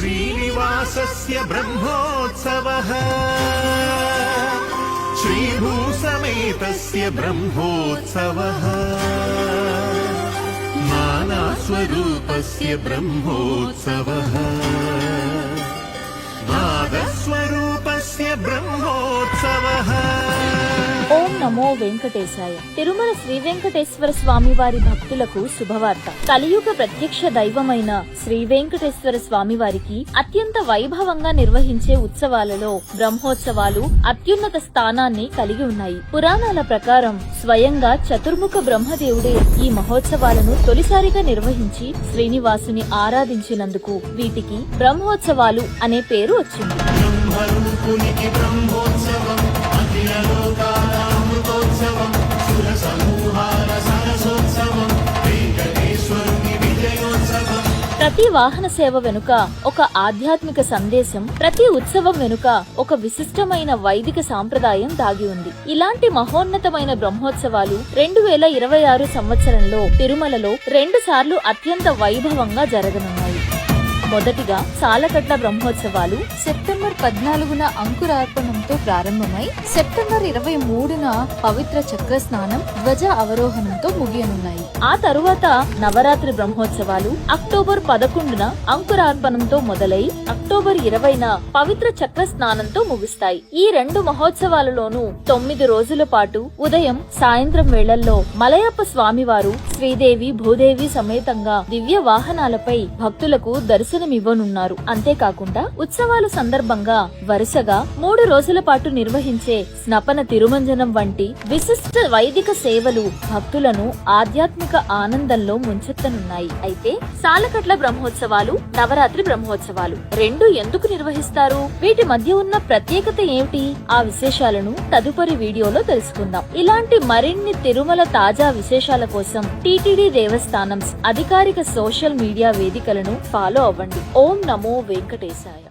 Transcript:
श्रीनिवासस्य ब्रह्मोत्सवः श्रीभूसमेतस्य ब्रह्मोत्सवः नानास्वरूपस्य ब्रह्मोत्सवः नादस्वरूपस्य ब्रह्मोत्सवः। ఓం నమో వెంకటేశాయ. తిరుమల శ్రీ వెంకటేశ్వర స్వామి వారి భక్తులకు శుభవార్త. కలియుగ ప్రత్యక్ష దైవమైన శ్రీ వెంకటేశ్వర స్వామి వారికి అత్యంత వైభవంగా నిర్వహించే ఉత్సవాలలో బ్రహ్మోత్సవాలు అత్యున్నత స్థానాన్ని కలిగి ఉన్నాయి. పురాణాల ప్రకారం స్వయంగా చతుర్ముఖ బ్రహ్మదేవుడే ఈ మహోత్సవాలను తొలిసారిగా నిర్వహించి శ్రీనివాసుని ఆరాధించినందుకు వీటికి బ్రహ్మోత్సవాలు అనే పేరు వచ్చింది. ప్రతి వాహన సేవ వెనుక ఒక ఆధ్యాత్మిక సందేశం, ప్రతి ఉత్సవం వెనుక ఒక విశిష్టమైన వైదిక సాంప్రదాయం దాగి ఉంది. ఇలాంటి మహోన్నతమైన బ్రహ్మోత్సవాలు 2026 సంవత్సరంలో తిరుమలలో 2 సార్లు అత్యంత వైభవంగా జరగనున్నాయి. మొదటిగా సాలకట్ల బ్రహ్మోత్సవాలు సెప్టెంబర్ 14న అంకురార్పణంతో ప్రారంభమై సెప్టెంబర్ 23న పవిత్ర చక్ర స్నానం, ధ్వజ అవరోహణంతో ముగియనున్నాయి. ఆ తరువాత నవరాత్రి బ్రహ్మోత్సవాలు అక్టోబర్ 11న అంకురార్పణంతో మొదలై అక్టోబర్ 20న పవిత్ర చక్ర స్నానంతో ముగుస్తాయి. ఈ 2 మహోత్సవాలలోనూ 9 రోజుల పాటు ఉదయం, సాయంత్రం వేళల్లో మలయప్ప స్వామివారు శ్రీదేవి, భూదేవి సమేతంగా దివ్య వాహనాలపై భక్తులకు దర్శనమివ్వనున్నారు. అంతేకాకుండా ఉత్సవాల సందర్భంగా వరుసగా 3 రోజుల పాటు నిర్వహించే స్నపన తిరుమంజనం వంటి విశిష్ట వైదిక సేవలు భక్తులను ఆధ్యాత్మిక ఆనందంలో ముంచెత్తనున్నాయి. అయితే సాలకట్ల బ్రహ్మోత్సవాలు, నవరాత్రి బ్రహ్మోత్సవాలు 2 ఎందుకు నిర్వహిస్తారు? వీటి మధ్య ఉన్న ప్రత్యేకత ఏమిటి? ఆ విశేషాలను తదుపరి వీడియోలో తెలుసుకుందాం. ఇలాంటి మరిన్ని తిరుమల తాజా విశేషాల కోసం టీటీడీ దేవస్థానం అధికారిక సోషల్ మీడియా వేదికలను ఫాలో అవ్వండి. ఓం నమో వెంకటేశాయ.